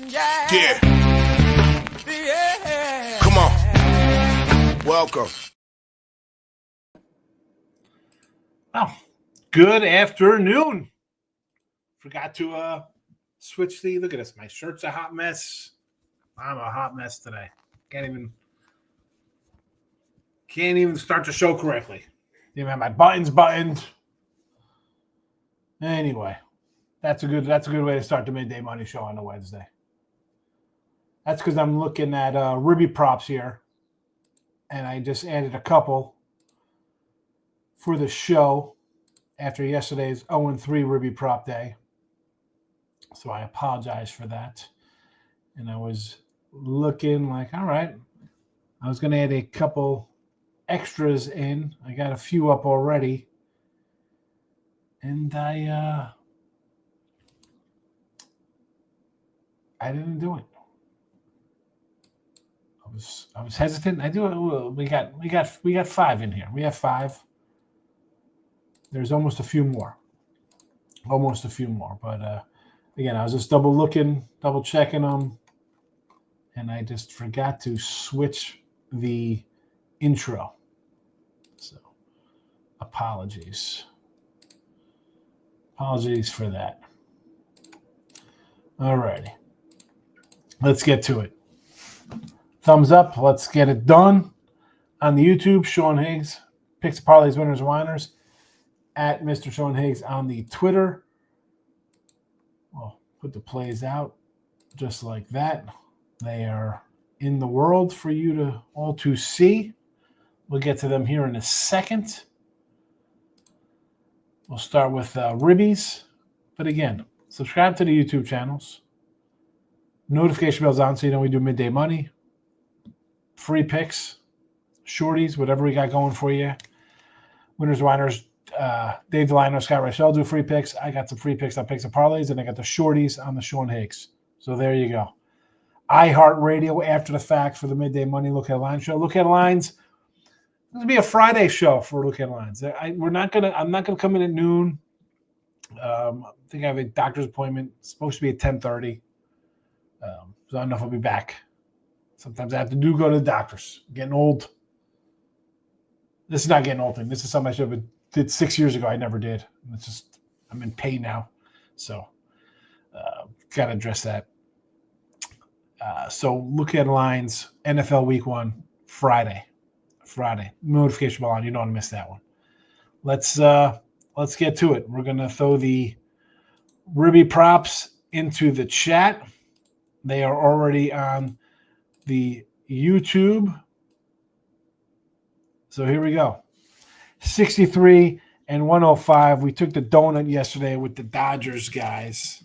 Yeah. Come on. Welcome. Oh, good afternoon. Forgot to switch the, look at this. My shirt's a hot mess. I'm a hot mess today. Can't even start the show correctly. Didn't have my buttons buttoned. Anyway, that's a good way to start the Midday Money Show on a Wednesday. That's because I'm looking at Ribby props here, and I just added a couple for the show after yesterday's 0-3 Ribby prop day. So I apologize for that. And I was looking like, all right, I was going to add a couple extras in. I got a few up already. And I didn't do it. I was hesitant. I do it. We got 5 in here. We have 5. There's almost a few more. But again, I was just double checking them, and I just forgot to switch the intro. So apologies for that. All righty. Let's get to it. Thumbs up. Let's get it done. On the YouTube, Sean Higgs, Picks, Parlays, Winners, Whiners, at Mr. Sean Higgs on the Twitter. Well, put the plays out just like that. They are in the world for you to all to see. We'll get to them here in a second. We'll start with Ribbies. But again, subscribe to the YouTube channels. Notification bells on so you know we do Midday Money. Free picks, shorties, whatever we got going for you. Winners, Whiners, Dave Delino, Scott Rochelle do free picks. I got some free picks on Picks and Parlays, and I got the shorties on the Sean Higgs. So there you go. iHeartRadio after the fact for the Midday Money Look at Line show. Look at Lines. This will be a Friday show for Look at Lines. I'm not gonna come in at noon. I think I have a doctor's appointment. It's supposed to be at 10:30. So I don't know if I'll be back. Sometimes I have to go to the doctors. I'm getting old. This is not getting old thing. This is something I should have did 6 years ago. I never did. It's just I'm in pain now, so got to address that. So look at Lines. NFL Week 1 Friday. Notification bell on. You don't want to miss that one. Let's get to it. We're gonna throw the Ribby props into the chat. They are already on the YouTube. So here we go. 63 and 105. We took the donut yesterday with the Dodgers guys.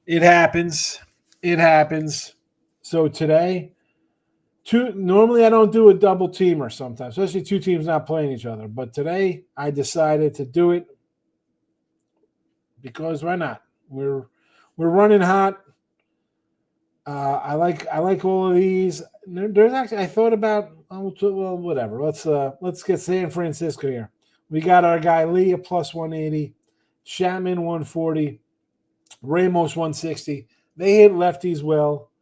It happens. So today, normally I don't do a double teamer sometimes, especially 2 teams not playing each other. But today I decided to do it because why not? We're running hot. I like all of these. There's actually I thought about whatever. Let's get San Francisco here. We got our guy Lee at plus 180, Chapman 140, Ramos 160. They hit lefties well.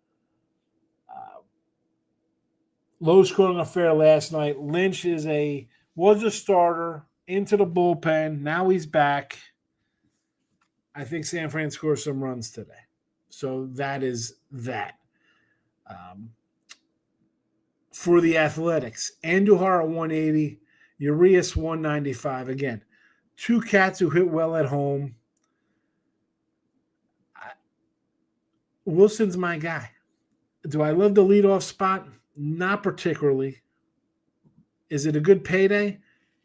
Low scoring affair last night. Lynch was a starter into the bullpen. Now he's back. I think San Fran scores some runs today. So that is that. For the Athletics, Andujar at 180, Urias 195. Again, 2 cats who hit well at home. Wilson's my guy. Do I love the leadoff spot? Not particularly. Is it a good payday?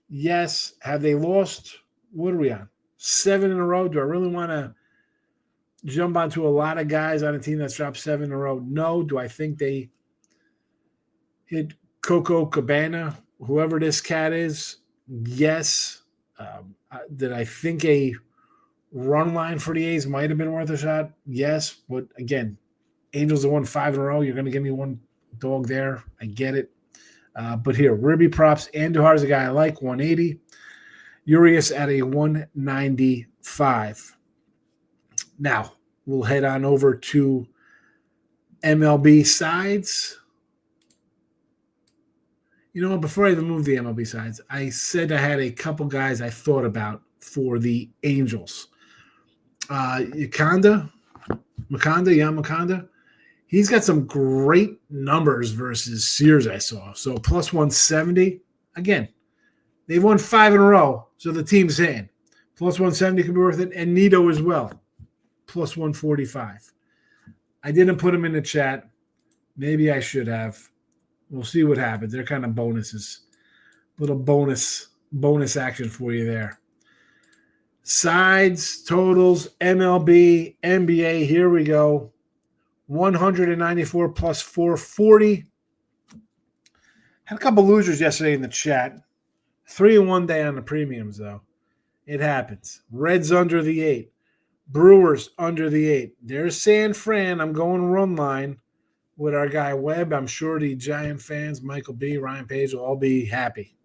Yes. Have they lost? What are we on? 7 in a row? Do I really want to jump onto a lot of guys on a team that's dropped 7 in a row? No. Do I think they hit Coco Cabana, whoever this cat is? Yes. Did I think a run line for the A's might have been worth a shot? Yes. But again, Angels have won 5 in a row. You're going to give me one dog there. I get it. But here, Ribby props. Andujar's a guy I like, 180. Urias at a 195. Now, we'll head on over to MLB sides. You know what? Before I even move the MLB sides, I said I had a couple guys I thought about for the Angels. Makanda, he's got some great numbers versus Sears I saw. So plus 170. Again, they've won 5 in a row, so the team's in. Plus 170 could be worth it. And Nito as well. Plus 145. I didn't put them in the chat. Maybe I should have. We'll see what happens. They're kind of bonuses. Little bonus action for you there. Sides, totals, MLB, NBA. Here we go. 194 plus 440. Had a couple losers yesterday in the chat. 3 in one day on the premiums, though. It happens. Reds under the 8. Brewers under the 8. There's San Fran. I'm going run line with our guy Webb. I'm sure the Giant fans, Michael B., Ryan Page, will all be happy.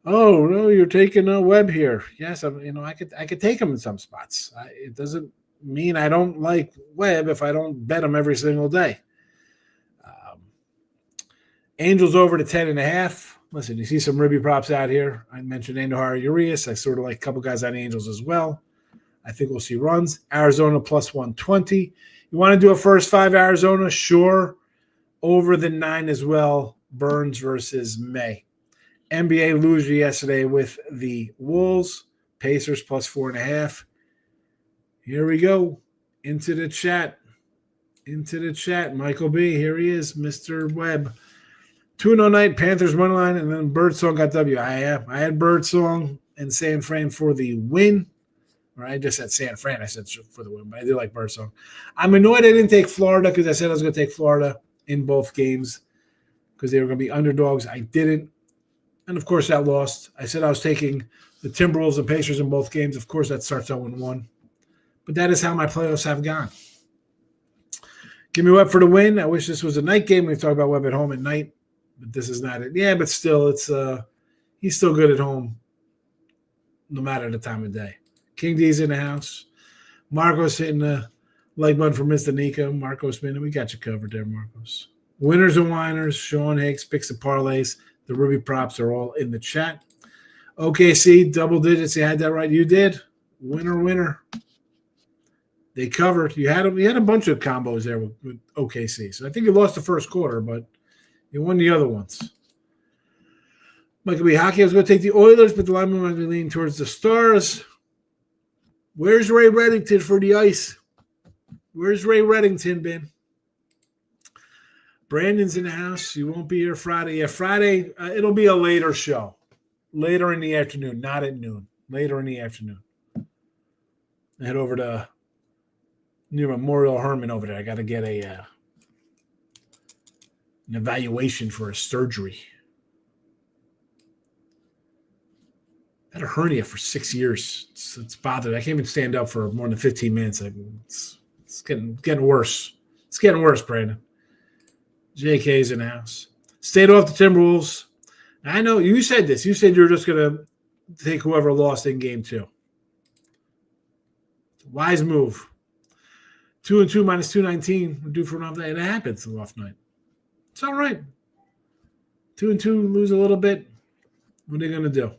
Oh no, you're taking a Webb here. Yes, I could take him in some spots. It doesn't mean I don't like Webb if I don't bet him every single day. Angels over to 10.5. Listen, you see some ribby props out here. I mentioned Andujar Urias. I sort of like a couple guys on Angels as well. I think we'll see runs. Arizona plus 120. You want to do a first 5 Arizona? Sure. Over the 9 as well. Burns versus May. NBA loser yesterday with the Wolves. Pacers plus 4.5. Here we go. Into the chat. Michael B. Here he is, Mr. Webb. 2-0 night, Panthers money line, and then Birdsong got W. I had Birdsong and San Fran for the win. Or I just said San Fran. I said for the win, but I do like Birdsong. I'm annoyed I didn't take Florida because I said I was going to take Florida in both games because they were going to be underdogs. I didn't. And, of course, that lost. I said I was taking the Timberwolves and Pacers in both games. Of course, that starts 0-1. But that is how my playoffs have gone. Give me Webb for the win. I wish this was a night game. We talk about Webb at home at night. But this is not it. Yeah, but still, it's he's still good at home no matter the time of day. King D's in the house. Marcos hitting the leg button for Mr. Nika. Marcos minute. We got you covered there, Marcos. Winners and whiners. Sean Hicks, picks and parlays. The Ruby props are all in the chat. OKC, double digits. You had that right. You did. Winner. They covered. You had a bunch of combos there with OKC. So I think you lost the first quarter, but you won the other ones. Michael B. Hockey, I was going to take the Oilers, but the line might be leaning towards the Stars. Where's Ray Reddington for the ice? Where's Ray Reddington been? Brandon's in the house. You won't be here Friday. Yeah, Friday, it'll be a later show. Later in the afternoon, not at noon. Later in the afternoon. I head over to near Memorial Herman over there. I got to get an evaluation for a surgery. I had a hernia for 6 years. It's bothered. I can't even stand up for more than 15 minutes. It's getting worse. It's getting worse, Brandon. JK's in the house. Stayed off the Timberwolves. I know you said this. You said you were just going to take whoever lost in game 2. Wise move. 2-2 minus 219. We're due for an off night. It happens, an off night. It's all right. 2-2, lose a little bit. What are they going to do?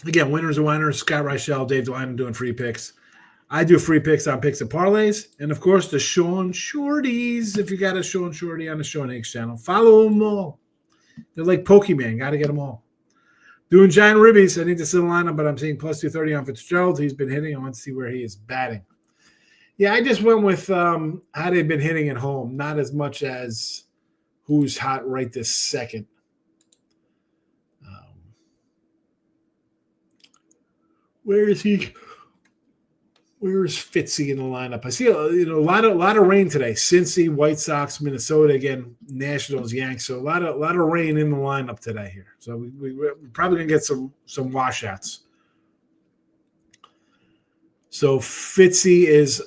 Again, winners and whiners. Scott Reichel, Dave DeLine doing free picks. I do free picks on picks and parlays. And, of course, the Sean Shorties. If you got a Sean Shorty on the Sean Hicks channel, follow them all. They're like Pokemon. Got to get them all. Doing giant ribbies. I need to sit in the lineup, but I'm seeing plus 230 on Fitzgerald. He's been hitting. I want to see where he is batting. Yeah, I just went with how they've been hitting at home, not as much as who's hot right this second. Where is he? Where's Fitzy in the lineup? I see a lot of rain today. Cincy, White Sox, Minnesota again, Nationals, Yanks. So a lot of rain in the lineup today here. So we're probably gonna get some washouts. So Fitzy is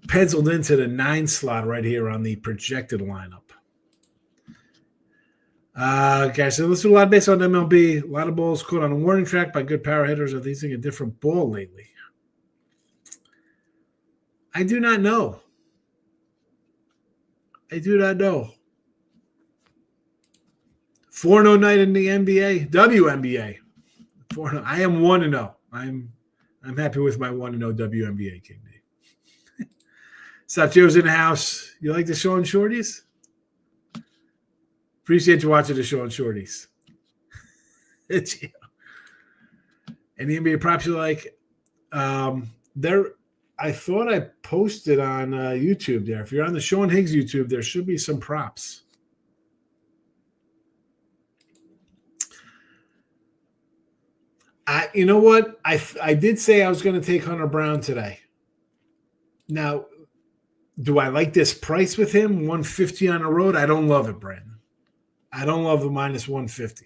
penciled into the 9 slot right here on the projected lineup. Okay, so let's do a lot based on MLB. A lot of balls caught on a warning track by good power hitters. Are these things a different ball lately? I do not know. I do not know. 4-0 night in the NBA, WNBA. 4-0. I am 1-0. I'm happy with my 1-0 WNBA King D. Sup, Joe's in the house. You like the show on Shorties? Appreciate you watching the show on Shorties. Any NBA props you like? I thought I posted on YouTube there. If you're on the Sean Higgs YouTube, there should be some props. You know what? I did say I was going to take Hunter Brown today. Now, do I like this price with him? 150 on the road? I don't love it, Brandon. I don't love the minus 150.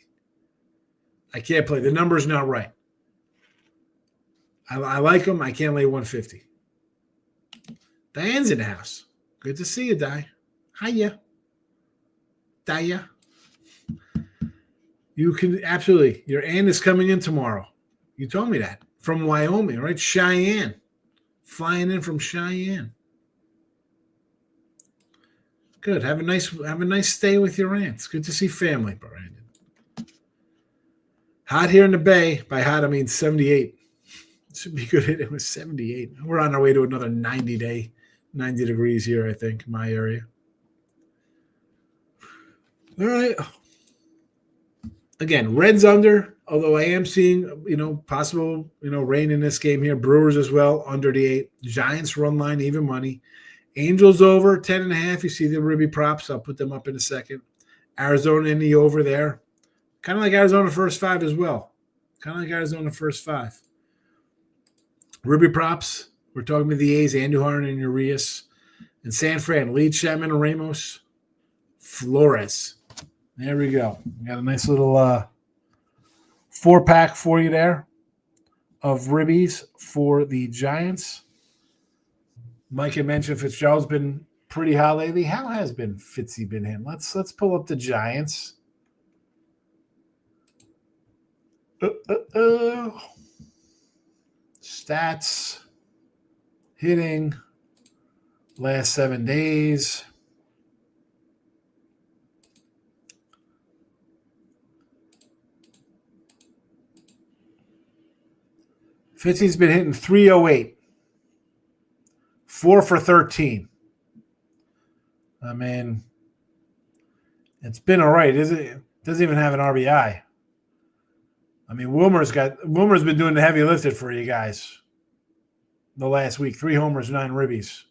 I can't play. The number's not right. I like him. I can't lay 150. Diane's in the house. Good to see you, Di. Hiya. Dia. You can absolutely. Your aunt is coming in tomorrow. You told me that. From Wyoming, right? Cheyenne. Flying in from Cheyenne. Good. Have a nice stay with your aunt. It's good to see family, Brandon. Hot here in the Bay. By hot, I mean 78. It should be good. It was 78. We're on our way to another 90 degrees here, I think, in my area. All right. Again, Reds under, although I am seeing, possible, rain in this game here. Brewers as well, under the 8. Giants run line, even money. Angels over, 10.5. You see the Ribby props. I'll put them up in a second. Arizona in the over there. Kind of like Arizona first 5 as well. Ribby props. We're talking about the A's, Andujar and Urias. And San Fran, lead Chapman and Ramos. Flores. There we go. We got a nice little 4-pack for you there of ribbies for the Giants. Mike had mentioned Fitzgerald's been pretty hot lately. How has Fitzy been him? Let's pull up the Giants. Stats. Hitting. Last 7 days. Fitzy's been hitting 308. 4 for 13. I mean, it's been all right, isn't it? Doesn't even have an RBI. I mean, Wilmer's been doing the heavy lifting for you guys the last week. 3 homers, 9 ribbies.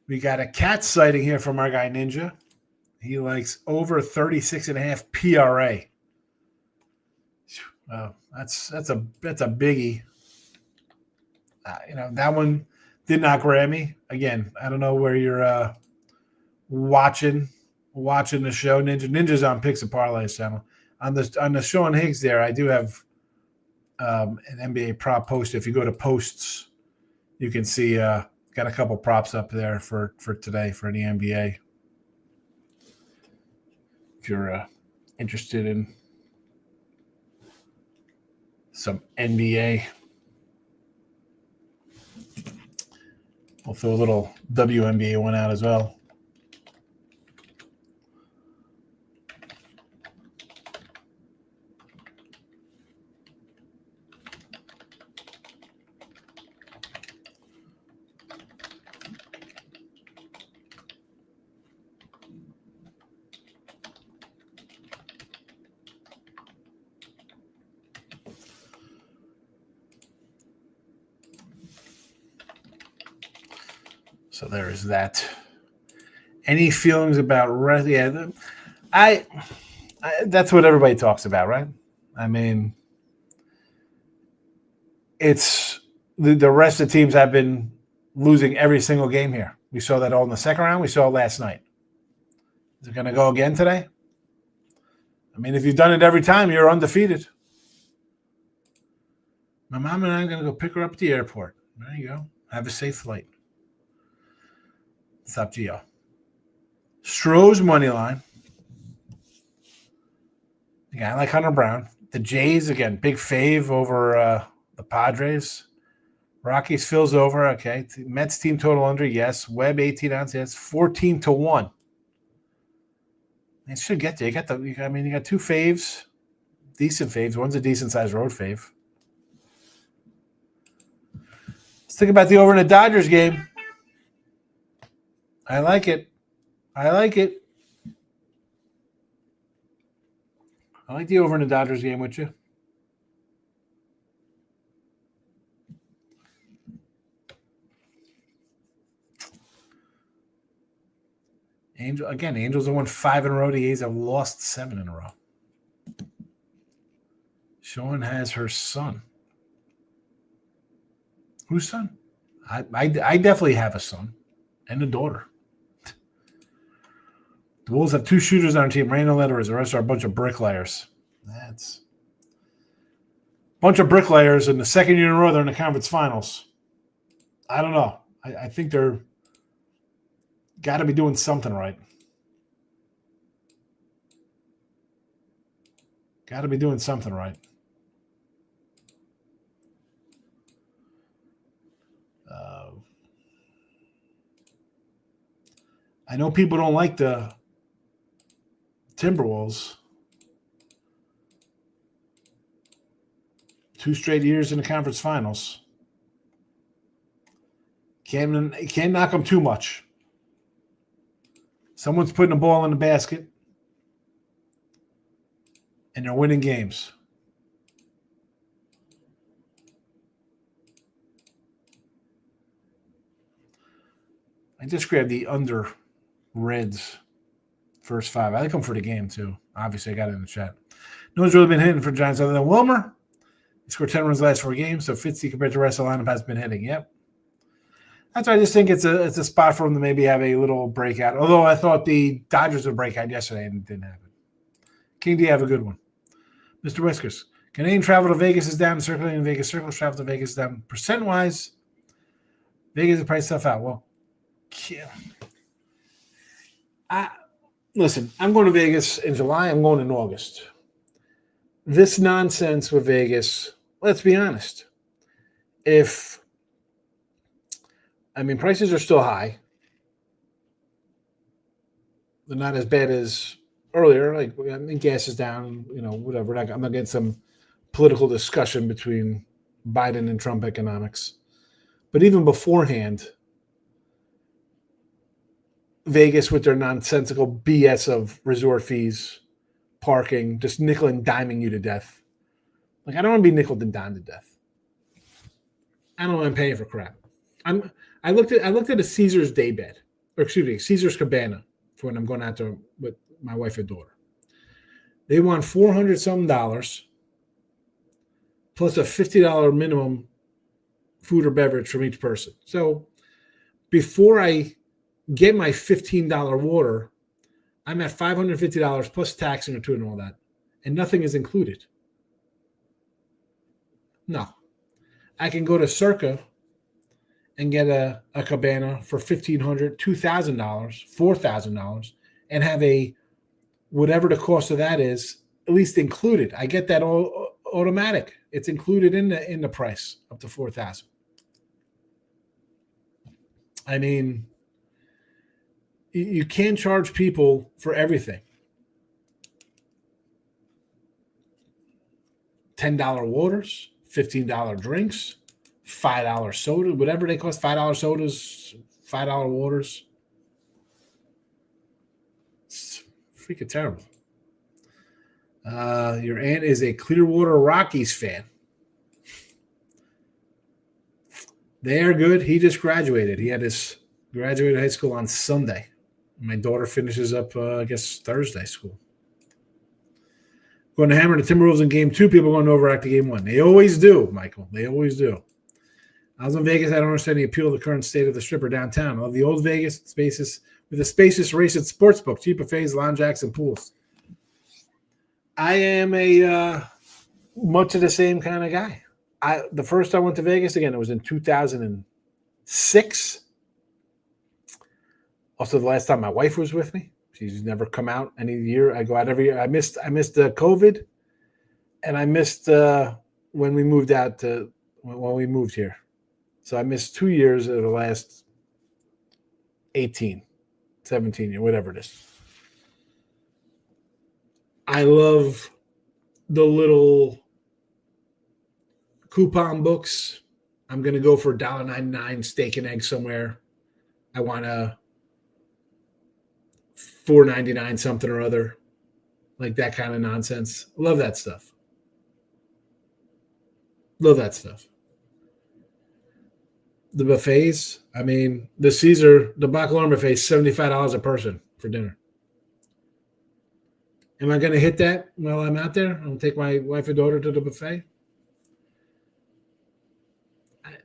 We got a cat sighting here from our guy Ninja. He likes over 36.5 PRA. That's a biggie. That one did not grab me. Again, I don't know where you're watching the show. Ninja's on Picks and Parlays channel. On the Sean Higgs there, I do have an NBA prop post. If you go to posts, you can see got a couple props up there for today for the NBA. If you're interested in some NBA. We'll throw a little WNBA one out as well. So there is that. Any feelings about rest? Yeah, I that's what everybody talks about, right? I mean, it's the rest of the teams have been losing every single game here. We saw that all in the second round. We saw it last night. Is it going to go again today? I mean, if you've done it every time, you're undefeated. My mom and I are going to go pick her up at the airport. There you go. Have a safe flight. It's up to you. Stroh's money line. Yeah, I like Hunter Brown. The Jays, again, big fave over the Padres. Rockies fills over. Okay. Mets team total under. Yes. Webb 18 ounce. Yes. 14-1. It should get there. You got two faves. Decent faves. One's a decent sized road fave. Let's think about the over in the Dodgers game. I like it. I like the over in the Dodgers game with you. Angels have won 5 in a row. The A's have lost 7 in a row. Sean has her son. Whose son? I definitely have a son and a daughter. The Wolves have 2 shooters on our team. Randall Letters. The rest are a bunch of bricklayers. That's a bunch of bricklayers in the second year in a row. They're in the conference finals. I don't know. I think they're got to be doing something right. Got to be doing something right. I know people don't like the Timberwolves. 2 straight years in the conference finals. Can't knock them too much. Someone's putting a ball in the basket, and they're winning games. I just grabbed the under Reds first 5. I like them for the game, too. Obviously, I got it in the chat. No one's really been hitting for Giants other than Wilmer. He scored 10 runs the last 4 games, so Fitzy compared to the rest of the lineup has been hitting. Yep. That's why I just think it's a spot for him to maybe have a little breakout. Although I thought the Dodgers would break out yesterday and it didn't happen. King D, have a good one. Mr. Whiskers. Canadian travel to Vegas is down. Circulating Vegas circles. Travel to Vegas is down. Percent-wise, Vegas has priced stuff out. Well, listen, I'm going to Vegas in July. I'm going in August. This nonsense with Vegas, let's be honest. Prices are still high. They're not as bad as earlier. Gas is down, whatever. I'm not getting some political discussion between Biden and Trump economics. But even beforehand, Vegas with their nonsensical BS of resort fees, parking, just nickel and diming you to death. I don't want to be nickel and dimed to death. I don't want to pay for crap. I looked at a Caesar's day bed, or excuse me, Caesar's Cabana for when I'm going out there with my wife and daughter. They want $400 plus a $50 minimum food or beverage from each person. So before I get my $15 water, I'm at $550 plus tax and gratuity and all that, and nothing is included. No, I can go to Circa and get a cabana for $1,500, $2,000, $4,000, and have whatever the cost of that is, at least included. I get that all automatic. It's included in the price up to $4,000. You can't charge people for everything. $10 waters, $15 drinks, $5 soda, whatever they cost, $5 sodas, $5 waters. It's freaking terrible. Your aunt is a Clearwater Rockies fan. They are good. He just graduated. He had his graduated high school on Sunday. My daughter finishes up, Thursday school. Going to hammer the Timberwolves in game 2. People are going to overact to game 1. They always do, Michael. They always do. I was in Vegas. I don't understand the appeal of the current state of the stripper downtown. I love the old Vegas spaces with a spacious race at sportsbook, cheap buffets, lounge acts, and pools. I am a much of the same kind of guy. The first time I went to Vegas, again, it was in 2006. Also, the last time my wife was with me. She's never come out any year. I go out every year. I missed the COVID, and I missed when we moved out to when we moved here. So I missed 2 years of the last 18, 17 years, whatever it is. I love the little coupon books. I'm going to go for $1.99 steak and egg somewhere. I want a $4.99 something or other, like that kind of nonsense. Love that stuff. Love that stuff. The buffets, I mean, the Black Alarm buffet is $75 a person for dinner. Am I going to hit that while I'm out there? I'm going to take my wife and daughter to the buffet.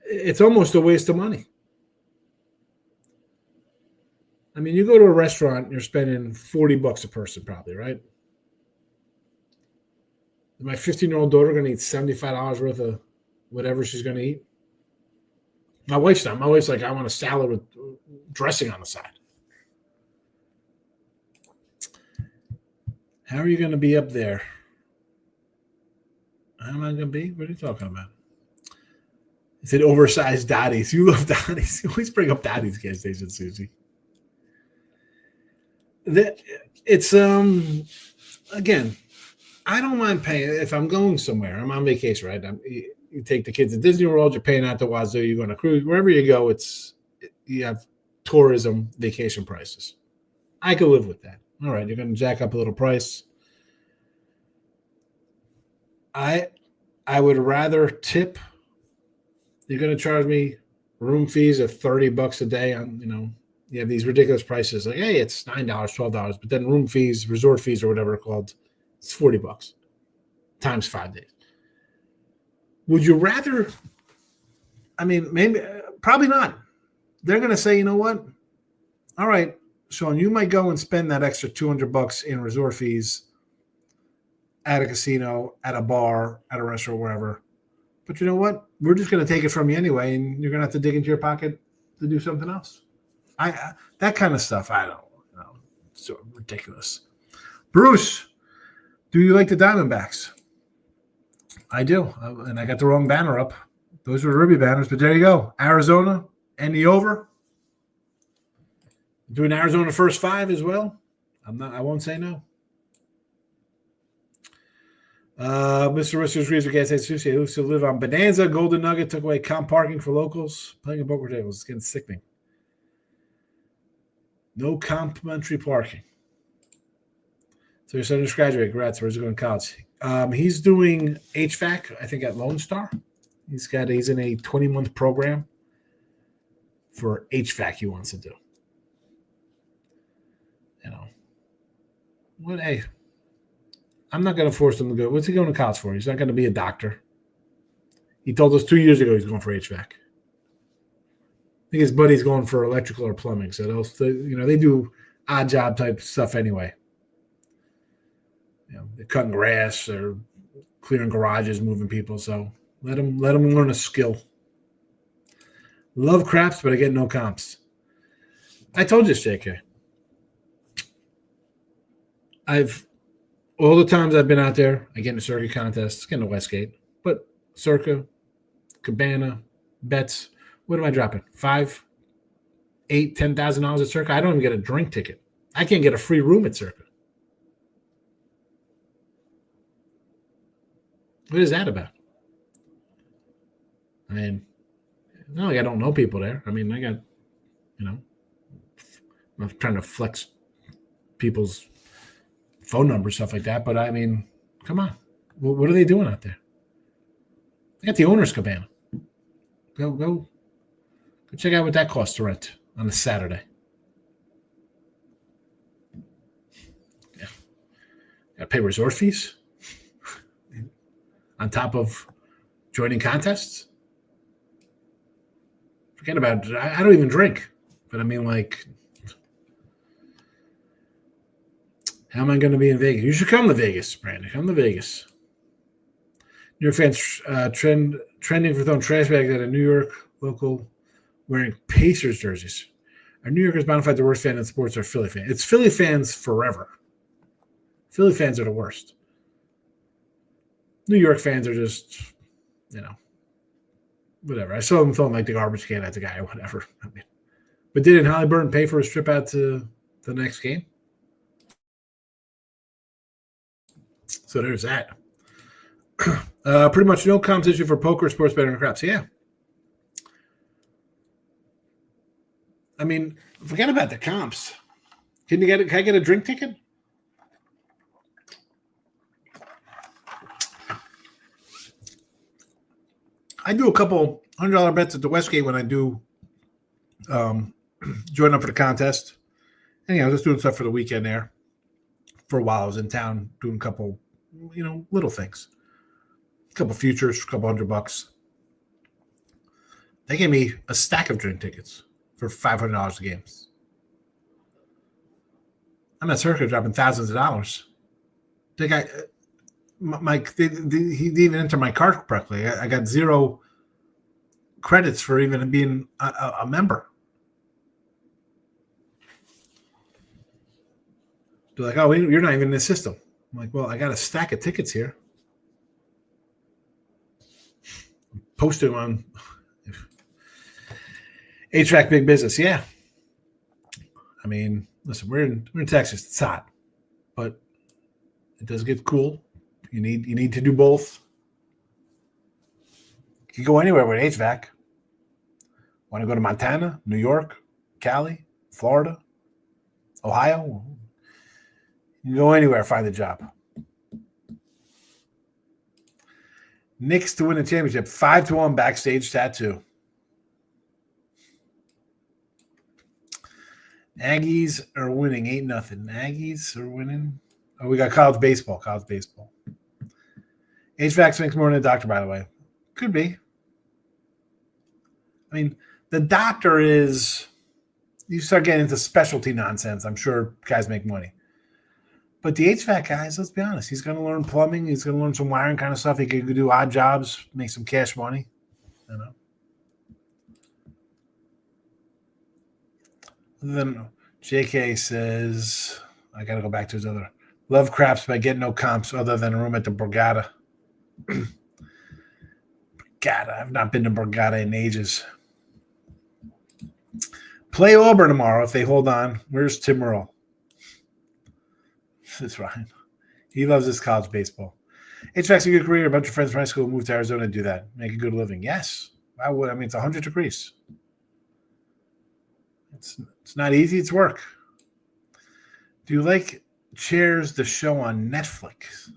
It's almost a waste of money. I mean, you go to a restaurant, you're spending $40 a person probably, right? Is my 15-year-old daughter going to eat $75 worth of whatever she's going to eat? My wife's not. My wife's like, I want a salad with dressing on the side. How are you going to be up there? How am I going to be? What are you talking about? It said oversized daddies. You love daddies. You always bring up daddies gas station, Susie. It's again, I don't mind paying if I'm going somewhere. I'm on vacation, right? You take the kids to Disney World. You're paying out the wazoo. You're going to cruise wherever you go. You have tourism vacation prices. I could live with that. All right, you're going to jack up a little price. I would rather tip. You're going to charge me room fees of $30 a day on, you have these ridiculous prices like, hey, it's $9, $12, but then room fees, resort fees, or whatever they're called, it's $40 times 5 days. Would you rather? I mean, maybe, probably not. They're going to say, you know what? All right, Sean, you might go and spend that extra $200 in resort fees at a casino, at a bar, at a restaurant, wherever. But you know what? We're just going to take it from you anyway, and you're going to have to dig into your pocket to do something else. That kind of stuff, I don't know. It's so ridiculous. Bruce, do you like the Diamondbacks? I do, and I got the wrong banner up. Those were Ruby banners, but there you go. Arizona and the over. Doing Arizona first 5 as well. I won't say no. Mr. Rister agrees with Gas Station Sushi. Who used to live on Bonanza. Golden Nugget took away comp parking for locals. Playing a poker table. It's getting sickening. No complimentary parking. So your son just graduated. Congrats. Where's he going to college? He's doing HVAC, I think, at Lone Star. He's in a 20-month program for HVAC he wants to do. Hey, I'm not going to force him to go. What's he going to college for? He's not going to be a doctor. He told us 2 years ago he's going for HVAC. I think his buddy's going for electrical or plumbing. So they do odd job type stuff anyway. They're cutting grass or clearing garages, moving people. So let him learn a skill. Love craps, but I get no comps. I told you, JK. All the times I've been out there, I get in a circuit contest, get in a Westgate, but Circa, Cabana, bets. What am I dropping? $5,000, $8,000, $10,000 at Circa? I don't even get a drink ticket. I can't get a free room at Circa. What is that about? I mean, not like I don't know people there. I mean, I got, I'm trying to flex people's phone numbers, stuff like that. But I mean, come on. What are they doing out there? They got the owner's cabana. Go check out what that costs to rent on a Saturday. Yeah. Got to pay resort fees on top of joining contests. Forget about it. I don't even drink. But I mean, like, how am I going to be in Vegas? You should come to Vegas, Brandon. Come to Vegas. New York fans trending for throwing trash bags at a New York local wearing Pacers jerseys. Are New Yorkers bona fide the worst fan in sports or Philly fan? It's Philly fans forever. Philly fans are the worst. New York fans are just, whatever. I saw him throwing like the garbage can at the guy or whatever. But didn't Halliburton pay for his trip out to the next game? So there's that. Pretty much no competition for poker, sports betting, or craps. Yeah. I mean, forget about the comps. Can I get a drink ticket? I do a couple $100 bets at the Westgate when I do join up for the contest. And I was just doing stuff for the weekend there. For a while, I was in town doing a couple, little things. A couple futures, a couple $100. They gave me a stack of drink tickets for $500 a game. I'm at Circa dropping thousands of dollars. The guy, he didn't even enter my card correctly. I got 0 credits for even being a member. They're like, oh, you're not even in the system. I'm like, well, I got a stack of tickets here. Posted them on HVAC Big Business. Yeah. I mean, listen, we're in Texas. It's hot, but it does get cool. You need to do both. You can go anywhere with HVAC. Want to go to Montana, New York, Cali, Florida, Ohio? You can go anywhere, find a job. Knicks to win the championship, 5-1 backstage tattoo. Aggies are winning 8-0. Aggies are winning. Oh, we got college baseball. HVAC makes more than a doctor, by the way. Could be. I mean, the doctor is, you start getting into specialty nonsense. I'm sure guys make money. But the HVAC guys, let's be honest, he's going to learn plumbing. He's going to learn some wiring kind of stuff. He can do odd jobs, make some cash money. Then JK says, I got to go back to his other. Love craps by getting no comps other than a room at the Borgata. Borgata. I've not been to Borgata in ages. Play Auburn tomorrow if they hold on. Where's Tim Earl? That's Ryan. He loves his college baseball. HVAC's a good career. A bunch of friends from high school moved to Arizona to do that. Make a good living. Yes. I would. I mean, it's 100 degrees. It's not easy. It's work. Do you like Chairs, the show on Netflix?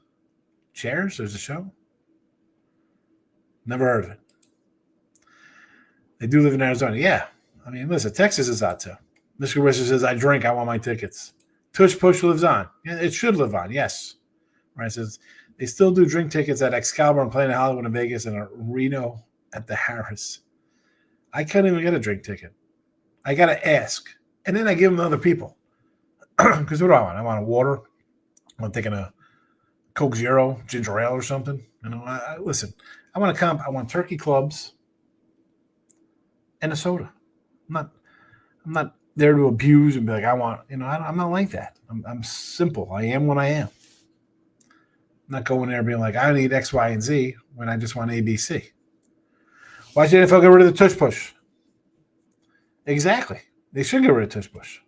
Chairs? There's a show? Never heard of it. They do live in Arizona. Yeah. I mean, listen, Texas is out too. Mr. Wizard says, I drink. I want my tickets. Tush Push lives on. Yeah, it should live on. Yes. Ryan says, they still do drink tickets at Excalibur and Planet Hollywood in Vegas and a Reno at the Harris. I couldn't even get a drink ticket. I got to ask. And then I give them to other people. Because what do I want? I want a water. I'm thinking a Coke Zero, ginger ale or something. Listen, I want I want turkey clubs and a soda. I'm not there to abuse and be like, I want, I'm not like that. I'm simple. I am what I am. I'm not going there being like, I need X, Y, and Z when I just want A, B, C. Why should the NFL get rid of the tush push? Exactly. They should get rid of tush push.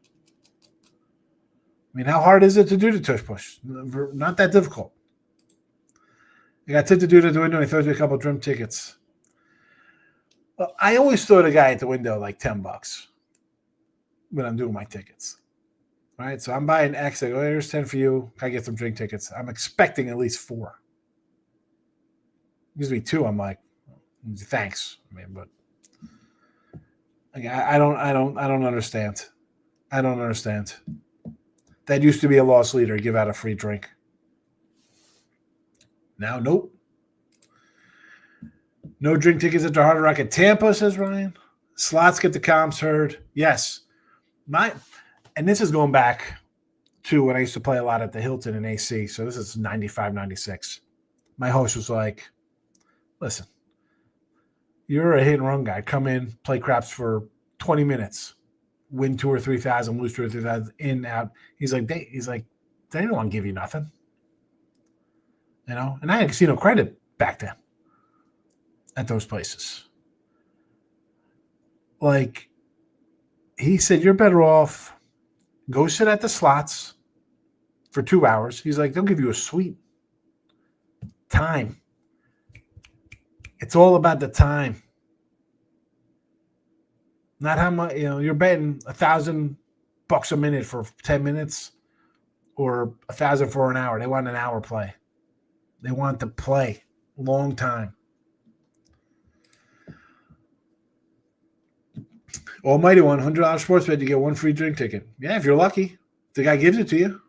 I mean, how hard is it to do the tush push? Not that difficult. You got tip to do it at the window and he throws me a couple of drum tickets. Well, I always throw the guy at the window like $10 when I'm doing my tickets. All right, so I'm buying X. I go, here's 10 for you. I get some drink tickets. I'm expecting at least 4. Gives me 2. I'm like, thanks. I mean, but I don't understand. I don't understand. That used to be a loss leader. Give out a free drink. Now, nope. No drink tickets at the Hard Rock at Tampa, says Ryan. Slots get the comps heard. Yes. And this is going back to when I used to play a lot at the Hilton in AC. So this is 95, 96. My host was like, listen, You're a hit and run guy. Come in, play craps for 20 minutes, win 2 or 3,000, lose 2 or 3,000, in, out. He's like, they don't want to give you nothing. You know? And I had casino credit back then at those places. Like, he said, you're better off go sit at the slots for 2 hours. He's like, they'll give you a sweet time. It's all about the time. Not how much, you're betting $1,000 a minute for 10 minutes or $1,000 for an hour. They want an hour play. They want to play long time. Almighty one, $100 sports bet, you get 1 free drink ticket. Yeah, if you're lucky. The guy gives it to you.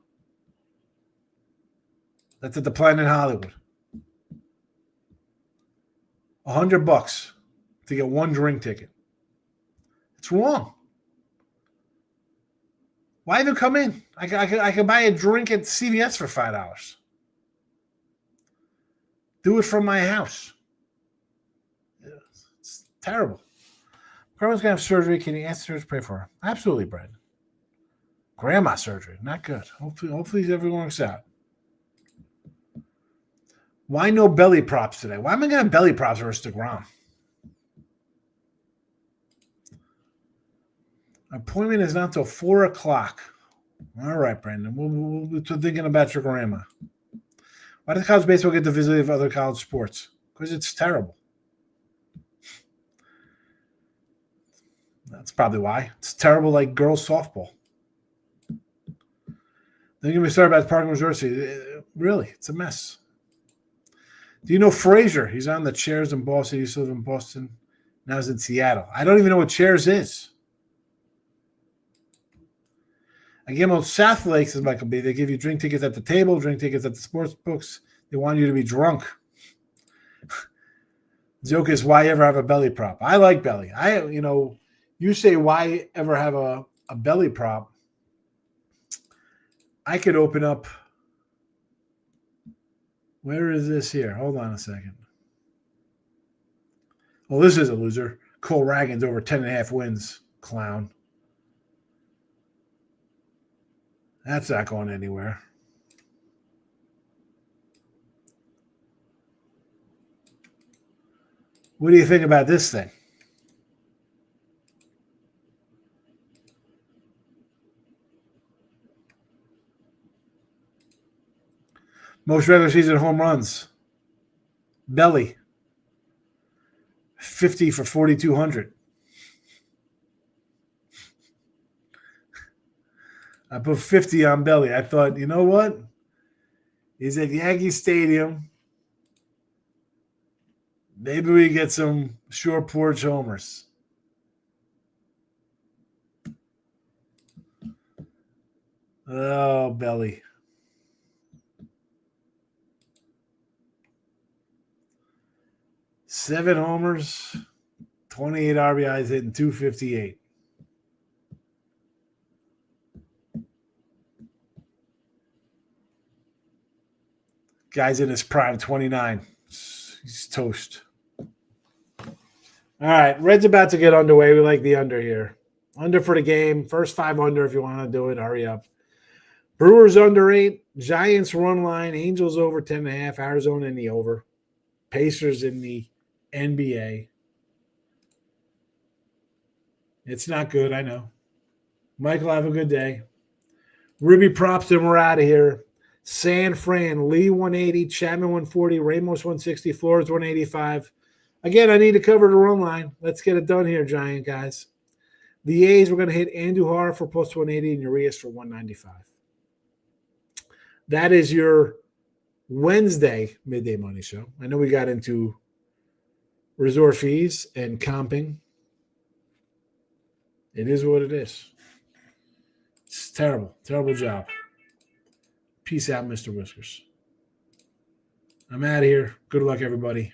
That's at the Planet Hollywood. $100 to get 1 drink ticket. It's wrong. Why even come in? I could buy a drink at CVS for $5. Do it from my house. It's terrible. Grandma's going to have surgery. Can you ask her to pray for her? Absolutely, Brad. Grandma surgery. Not good. Hopefully everything works out. Why no belly props today? Why am I going to have belly props versus DeGrom? Appointment is not until 4 o'clock. All right, Brandon. We'll be thinking about your grandma. Why does college baseball get the visibility of other college sports? Because it's terrible. That's probably why. It's terrible like girls softball. Then you're going to start about Park University. Really, it's a mess. Do you know Frazier? He's on the Chairs in Boston. He used to live in Boston. Now he's in Seattle. I don't even know what Chairs is. Again, on South Lakes is Michael B. They give you drink tickets at the table, drink tickets at the sports books. They want you to be drunk. The joke is, why ever have a belly prop? I like belly. You say, why ever have a belly prop? I could open up. Where is this here? Hold on a second. Well, this is a loser. Cole Ragan's over 10.5 wins. Clown. That's not going anywhere. What do you think about this thing? Most regular season home runs. Belly. 50 for 4,200. I put 50 on Belly. I thought, you know what? He's at Yankee Stadium. Maybe we get some short porch homers. Oh, Belly. Seven homers, 28 RBIs, hitting 258. Guy's in his prime, 29. He's toast. All right, Red's about to get underway. We like the under here. Under for the game. First 5 under if you want to do it. Hurry up. Brewers under 8. Giants run line. Angels over 10.5. Arizona in the over. Pacers in the NBA. It's not good, I know. Michael, have a good day. Ruby props, and we're out of here. San Fran, Lee 180, Chapman 140, Ramos 160, Flores 185. Again, I need to cover the run line. Let's get it done here, Giant guys. The A's, we're going to hit Andujar for plus 180 and Urias for 195. That is your Wednesday midday money show. I know we got into resort fees and comping. It is what it is. It's terrible. Terrible job. Peace out, Mr. Whiskers. I'm out of here. Good luck, everybody.